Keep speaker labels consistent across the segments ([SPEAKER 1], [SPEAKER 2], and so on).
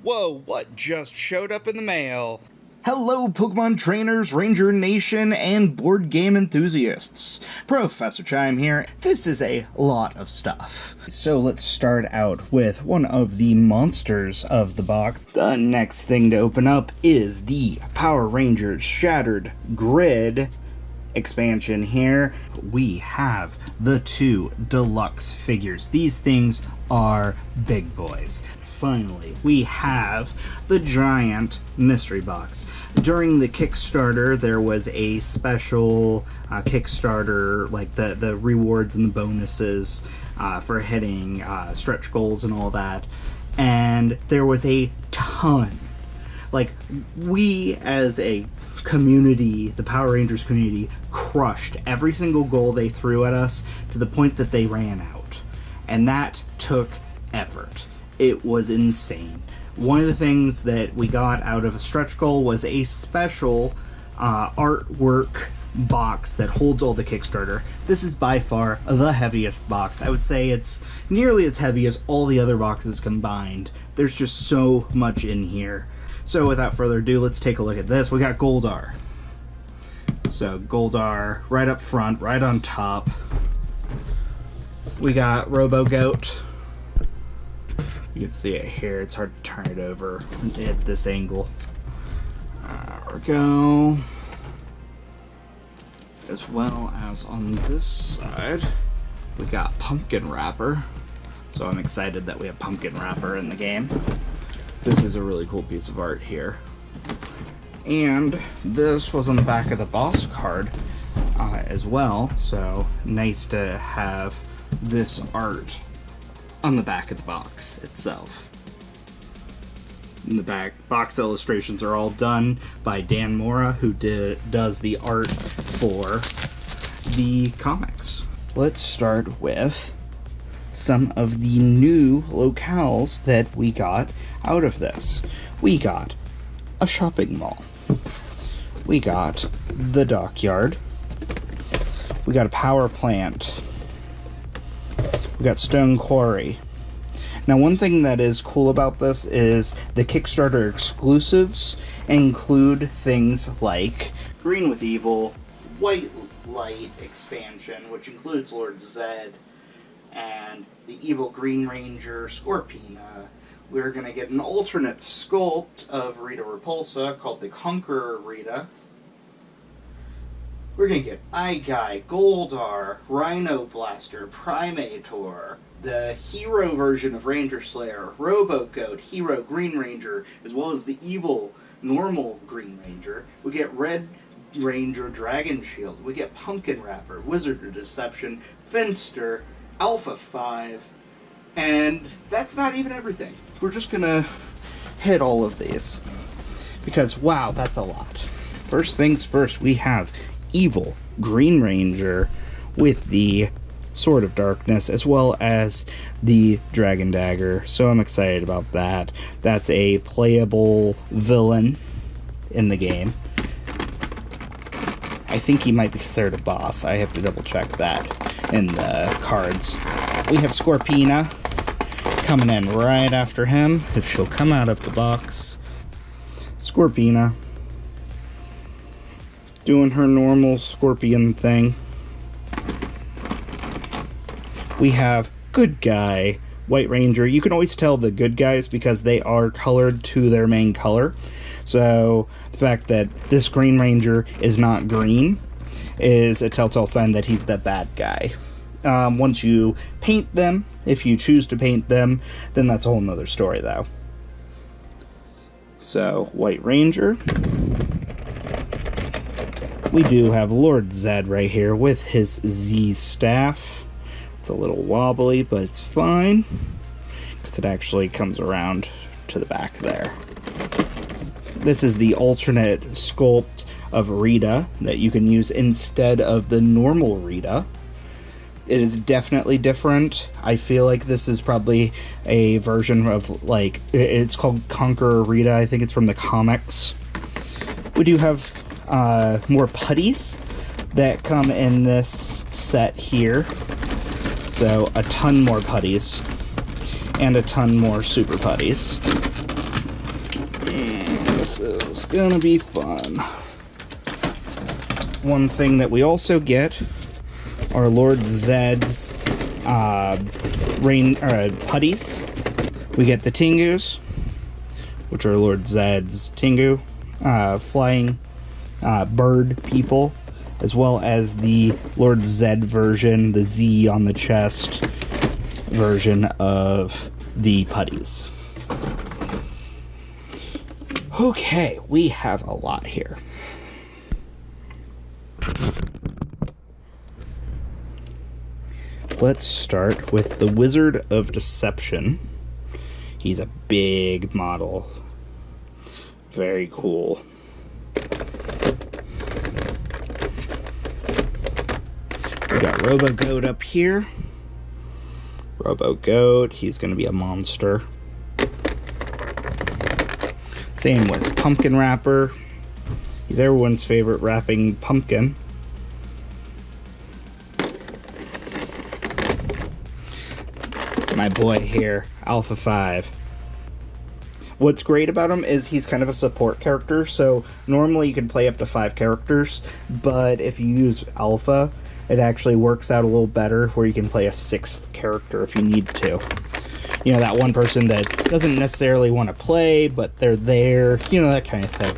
[SPEAKER 1] Whoa, what just showed up in the mail?
[SPEAKER 2] Hello, Pokemon trainers, Ranger Nation, and board game enthusiasts. Professor Chime here. This is a lot of stuff. So let's start out with one of the monsters of the box. The next thing to open up is the Power Rangers Shattered Grid expansion here. We have the two deluxe figures. These things are big boys. Finally, we have the giant mystery box. During the Kickstarter, there was a special Kickstarter, like the rewards and the bonuses for hitting stretch goals and all that. And there was a ton. Like, we as a community, the Power Rangers community, crushed every single goal they threw at us to the point that they ran out. And that took effort. It was insane. One of the things that we got out of a stretch goal was a special artwork box that holds all the Kickstarter. This is by far the heaviest box. I would say it's nearly as heavy as all the other boxes combined. There's just so much in here. So without further ado, let's take a look at this. We got Goldar. So Goldar right up front, right on top. We got Robo-Goat. You can see it here. It's hard to turn it over at this angle. There we go. As well as on this side, we got Pumpkin Wrapper. So I'm excited that we have Pumpkin Wrapper in the game. This is a really cool piece of art here. And this was on the back of the boss card as well. So nice to have this art on the back of the box itself. In the back, box illustrations are all done by Dan Mora, who does the art for the comics. Let's start with some of the new locales that we got out of this. We got a shopping mall. We got the dockyard. We got a power plant. We got Stone Quarry. Now, one thing that is cool about this is the Kickstarter exclusives include things like Green with Evil, White Light expansion, which includes Lord Zed, and the Evil Green Ranger Scorpina. We're going to get an alternate sculpt of Rita Repulsa called the Conqueror Rita. We're going to get Igai, Goldar, Rhino Blaster, Primator, the hero version of Ranger Slayer, Robo-Goat, Hero Green Ranger, as well as the evil normal Green Ranger. We get Red Ranger Dragon Shield. We get Pumpkin Wrapper, Wizard of Deception, Finster, Alpha 5, and that's not even everything. We're just going to hit all of these because, wow, that's a lot. First things first, we have Evil Green Ranger with the Sword of Darkness as well as the Dragon Dagger, so I'm excited about that. That's a playable villain in the game. I think he might be considered a boss. I have to double check that in the cards. We have Scorpina coming in right after him, if she'll come out of the box. Scorpina doing her normal scorpion thing. We have Good Guy White Ranger. You can always tell the good guys because they are colored to their main color. So the fact that this Green Ranger is not green is a telltale sign that he's the bad guy. Once you paint them, if you choose to paint them, then that's a whole nother story though. So, White Ranger. We do have Lord Zed right here with his Z staff. It's a little wobbly, but it's fine because it actually comes around to the back there. This is the alternate sculpt of Rita that you can use instead of the normal Rita. It is definitely different. I feel like this is probably a version of, like, it's called Conqueror Rita. I think it's from the comics. We do have more putties that come in this set here. So a ton more putties and a ton more super putties. This is gonna be fun. One thing that we also get are Lord Zed's putties. We get the Tingus, which are Lord Zed's Tingu, flying bird people, as well as the Lord Zed version, the Z on the chest version of the putties. Okay, we have a lot here. Let's start with the Wizard of Deception. He's a big model. Very cool. We got Robo-Goat up here. Robo-Goat, he's going to be a monster. Same with Pumpkin Wrapper. He's everyone's favorite wrapping pumpkin. My boy here, Alpha 5. What's great about him is he's kind of a support character, so normally you can play up to 5 characters, but if you use Alpha, it actually works out a little better where you can play a 6th character if you need to. You know, that one person that doesn't necessarily want to play, but they're there, you know, that kind of thing.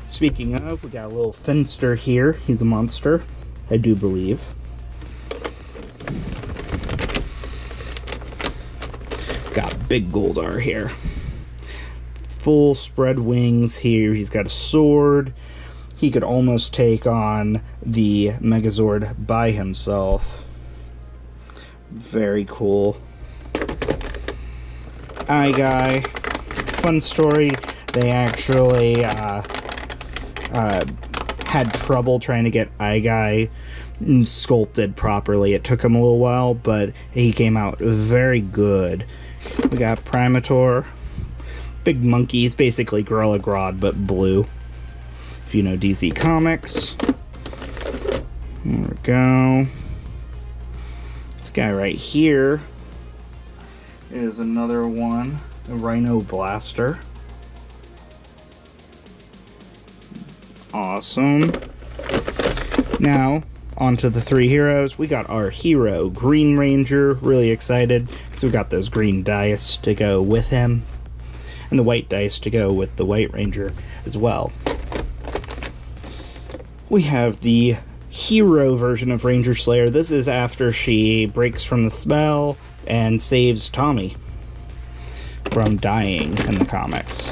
[SPEAKER 2] Speaking of, we got a little Finster here. He's a monster, I do believe. Got Big Goldar here. Full spread wings here. He's got a sword. He could almost take on the Megazord by himself. Very cool. Eye Guy. Fun story. They actually had trouble trying to get Eye Guy sculpted properly. It took him a little while, but he came out very good. We got Primator. Big monkeys, basically Gorilla Grodd, but blue. If you know DC Comics. There we go. This guy right here is another one, a Rhino Blaster. Awesome. Now, on to the 3 heroes. We got our hero, Green Ranger. Really excited, because we got those green dice to go with him. And the white dice to go with the White Ranger as well. We have the hero version of Ranger Slayer. This is after she breaks from the spell and saves Tommy from dying in the comics.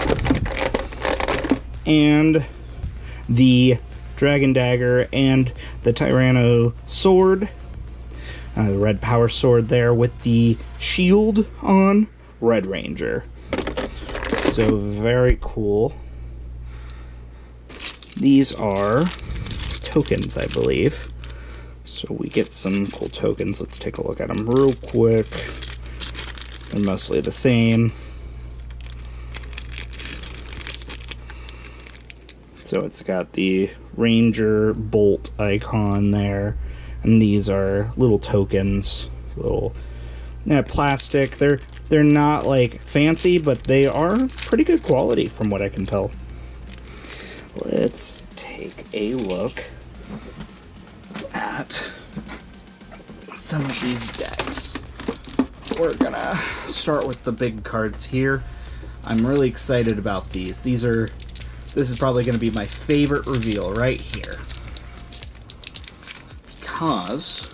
[SPEAKER 2] And the Dragon Dagger and the Tyranno Sword. The red power sword there with the shield on. Red Ranger. So very cool. These are tokens, I believe. So we get some cool tokens. Let's take a look at them real quick. They're mostly the same. So it's got the Ranger bolt icon there. And these are little tokens. Little plastic. They're not like fancy, but they are pretty good quality from what I can tell. Let's take a look at some of these decks. We're gonna start with the big cards here. I'm really excited about these. This is probably gonna be my favorite reveal right here, because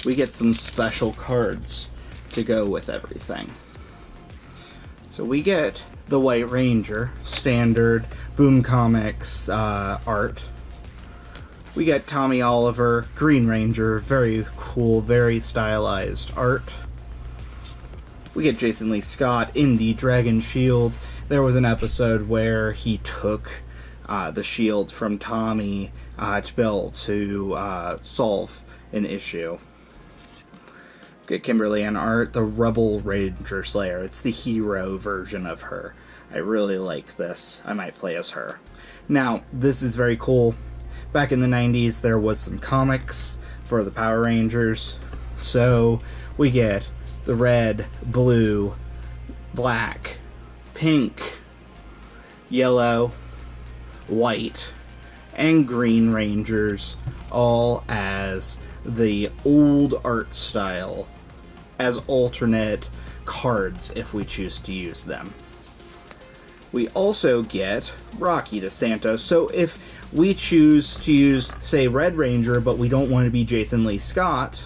[SPEAKER 2] we get some special cards to go with everything. So we get the White Ranger, standard Boom Comics art. We get Tommy Oliver, Green Ranger, very cool, very stylized art. We get Jason Lee Scott in the Dragon Shield. There was an episode where he took the shield from Tommy to be able to solve an issue. Get Kimberly Ann art, the Rebel Ranger Slayer. It's the hero version of her. I really like this. I might play as her. Now, this is very cool. Back in the 90s, there was some comics for the Power Rangers. So, we get the red, blue, black, pink, yellow, white, and green Rangers, all as the old art style, as alternate cards if we choose to use them. We also get Rocky DeSanto, so if we choose to use, say, Red Ranger, but we don't want to be Jason Lee Scott,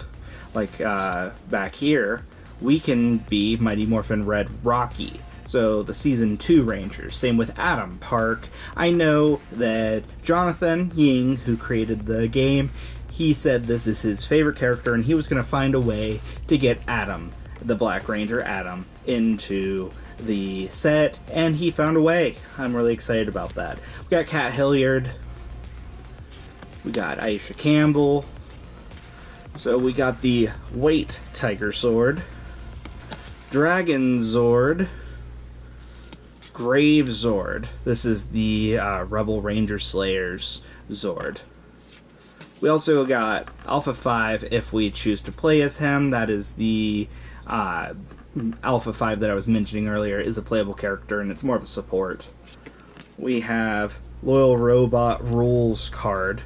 [SPEAKER 2] like back here, we can be Mighty Morphin Red Rocky. So the Season 2 Rangers. Same with Adam Park. I know that Jonathan Ying, who created the game, he said this is his favorite character, and he was going to find a way to get Adam, the Black Ranger Adam, into the set, and he found a way. I'm really excited about that. We got Kat Hilliard. We got Aisha Campbell. So we got the White Tiger Sword, Dragon Zord, Grave Zord. This is the Rebel Ranger Slayers Zord. We also got Alpha 5 if we choose to play as him. That is the Alpha 5 that I was mentioning earlier is a playable character, and it's more of a support. We have Loyal Robot Rules card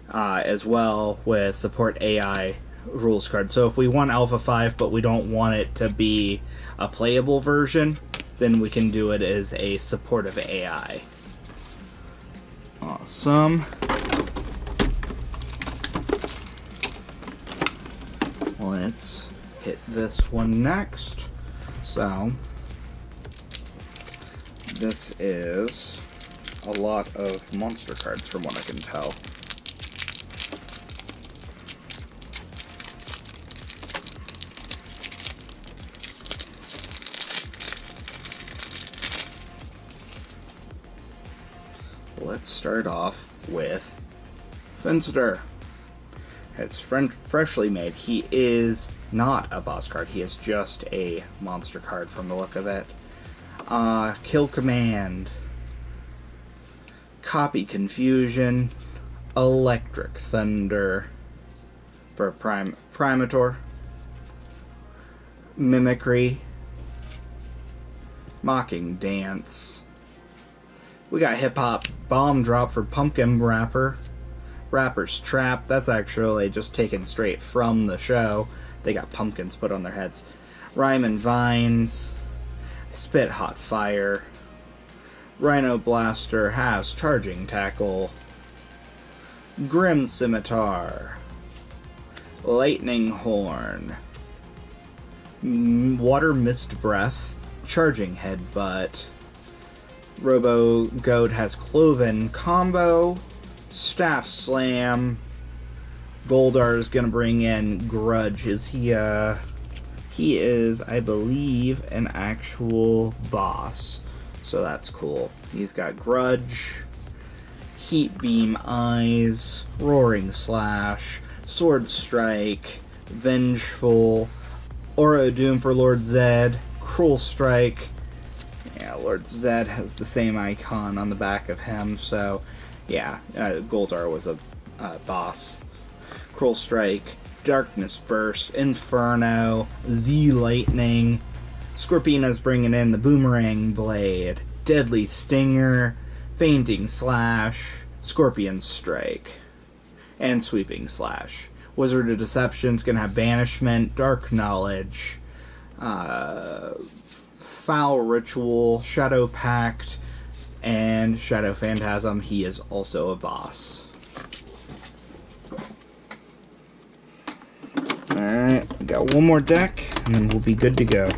[SPEAKER 2] as well, with support AI rules card. So if we want Alpha 5 but we don't want it to be a playable version, then we can do it as a supportive AI. Awesome. Let's hit this one next. So, this is a lot of monster cards from what I can tell. Let's start off with Finster. It's freshly made. He is not a boss card. He is just a monster card from the look of it. Kill Command. Copy Confusion. Electric Thunder. For Primator. Mimicry. Mocking Dance. We got Hip Hop Bomb Drop for Pumpkin Rapper. Rapper's Trap. That's actually just taken straight from the show. They got pumpkins put on their heads. Rhyme and Vines. Spit Hot Fire. Rhino Blaster has Charging Tackle. Grim Scimitar. Lightning Horn. Water Mist Breath. Charging Headbutt. Robo Goat has Cloven Combo. Staff Slam. Goldar is gonna bring in Grudge. Is he is, I believe, an actual boss. So that's cool. He's got Grudge, Heat Beam Eyes, Roaring Slash, Sword Strike, Vengeful, Aura of Doom for Lord Zed, Cruel Strike. Yeah, Lord Zed has the same icon on the back of him, so yeah, Goldar was a boss. Cruel Strike, Darkness Burst, Inferno, Z Lightning. Scorpiona's bringing in the Boomerang Blade, Deadly Stinger, Fainting Slash, Scorpion Strike, and Sweeping Slash. Wizard of Deception's gonna have Banishment, Dark Knowledge, Foul Ritual, Shadow Pact, and Shadow Phantasm. He is also a boss. Alright, we got one more deck, and then we'll be good to go.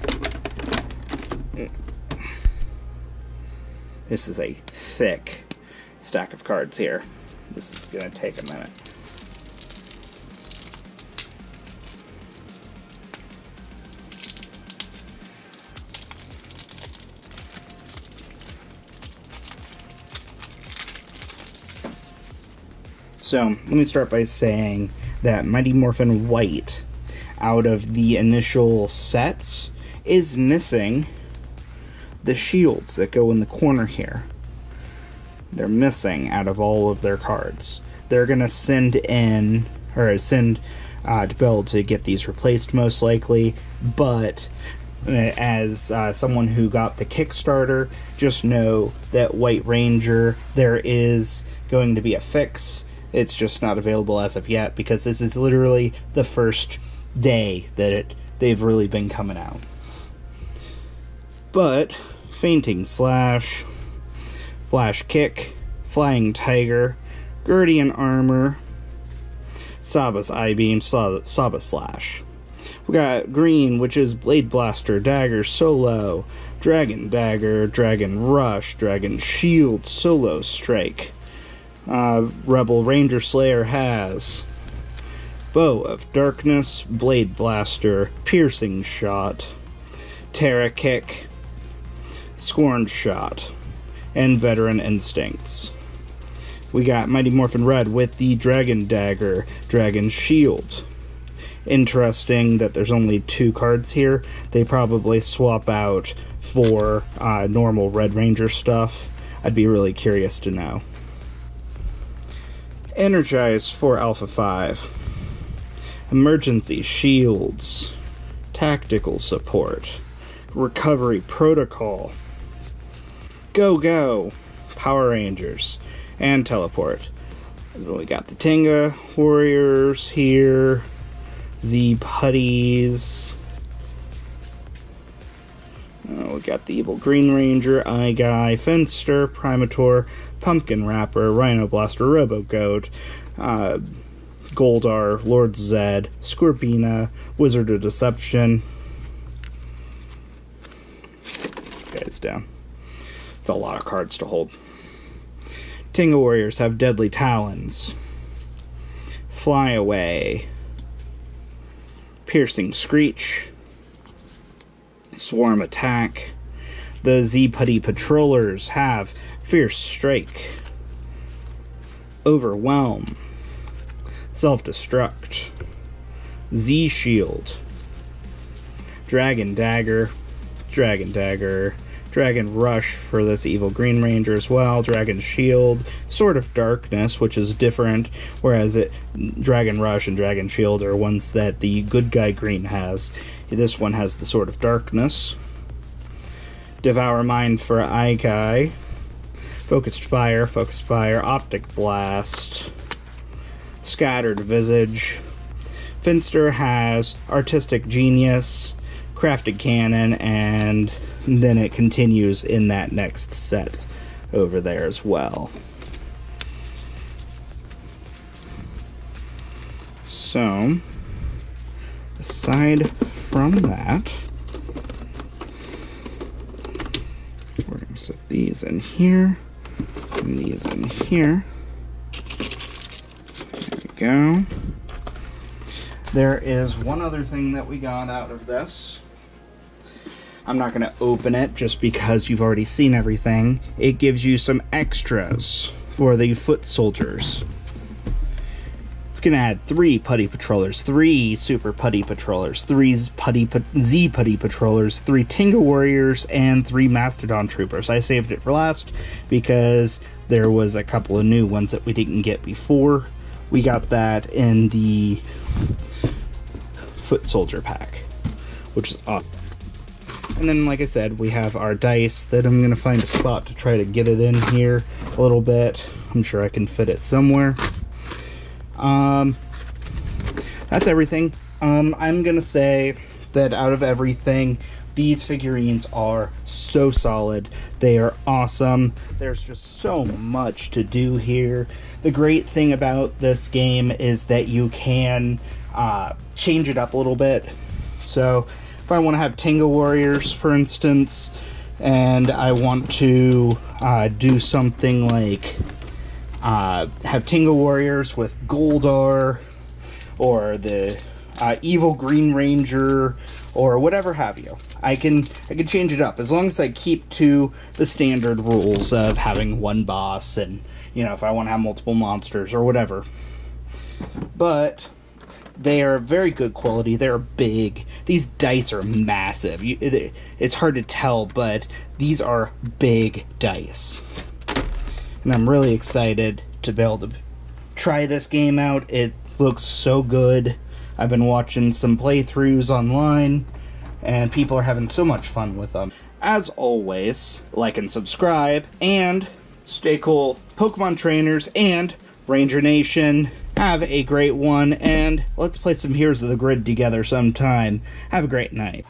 [SPEAKER 2] This is a thick stack of cards here. This is going to take a minute. So, let me start by saying that Mighty Morphin White, out of the initial sets, is missing the shields that go in the corner here. They're missing out of all of their cards. They're going to send in, or send to be able to get these replaced most likely, but As someone who got the Kickstarter, just know that White Ranger, there is going to be a fix. It's just not available as of yet, because this is literally the first day that they've really been coming out. But Fainting Slash, Flash Kick, Flying Tiger, Guardian Armor, Saba's I-Beam, Saba Slash. We got green, which is Blade Blaster, Dagger, Solo, Dragon Dagger, Dragon Rush, Dragon Shield, Solo Strike. Rebel Ranger Slayer has Bow of Darkness, Blade Blaster, Piercing Shot, Terra Kick, Scorn Shot, and Veteran Instincts. We got Mighty Morphin Red with the Dragon Dagger, Dragon Shield. Interesting that there's only 2 cards here. They probably swap out for normal Red Ranger stuff. I'd be really curious to know. Energize for Alpha 5. Emergency Shields. Tactical Support. Recovery Protocol. Go! Power Rangers. And Teleport. We got the Tenga Warriors here. Z Putties. We got the Evil Green Ranger, Eye Guy, Finster, Primator, Pumpkin Rapper, Rhino Blaster, Robo Goat, Goldar, Lord Zed, Scorpina, Wizard of Deception. This guy's down. It's a lot of cards to hold. Tenga Warriors have Deadly Talons, Fly Away, Piercing Screech, Swarm Attack. The Z-Putty Patrollers have Fierce Strike, Overwhelm, Self-Destruct, Z-Shield, Dragon Dagger, Dragon Rush for this Evil Green Ranger as well, Dragon Shield, Sword of Darkness, which is different, whereas Dragon Rush and Dragon Shield are ones that the good guy Green has. This one has the Sword of Darkness. Devour Mind for Eye Guy, Focused Fire, Optic Blast, Scattered Visage. Finster has Artistic Genius, Crafted Cannon, and then it continues in that next set over there as well. So, aside from that, we're going to set these in here, and these in here. There we go. There is one other thing that we got out of this. I'm not going to open it just because you've already seen everything. It gives you some extras for the foot soldiers. It's going to add 3 Putty Patrollers, 3 Super Putty Patrollers, 3 Z-Putty Patrollers, 3 Tenga Warriors, and 3 Mastodon Troopers. I saved it for last because there was a couple of new ones that we didn't get before. We got that in the Foot Soldier pack, which is awesome. And then, like I said, we have our dice that I'm going to find a spot to try to get it in here a little bit. I'm sure I can fit it somewhere. That's everything. I'm going to say that out of everything, these figurines are so solid. They are awesome. There's just so much to do here. The great thing about this game is that you can change it up a little bit. So if I want to have Tenga Warriors, for instance, and I want to do something like have Tenga Warriors with Goldar, or the Evil Green Ranger, or whatever have you, I can change it up as long as I keep to the standard rules of having one boss, and if I want to have multiple monsters or whatever. But they are very good quality. They're big. These dice are massive. It's hard to tell, but these are big dice. And I'm really excited to be able to try this game out. It looks so good. I've been watching some playthroughs online. and people are having so much fun with them. As always, like and subscribe, and stay cool, Pokemon trainers and Ranger Nation. Have a great one, and let's play some Heroes of the Grid together sometime. Have a great night.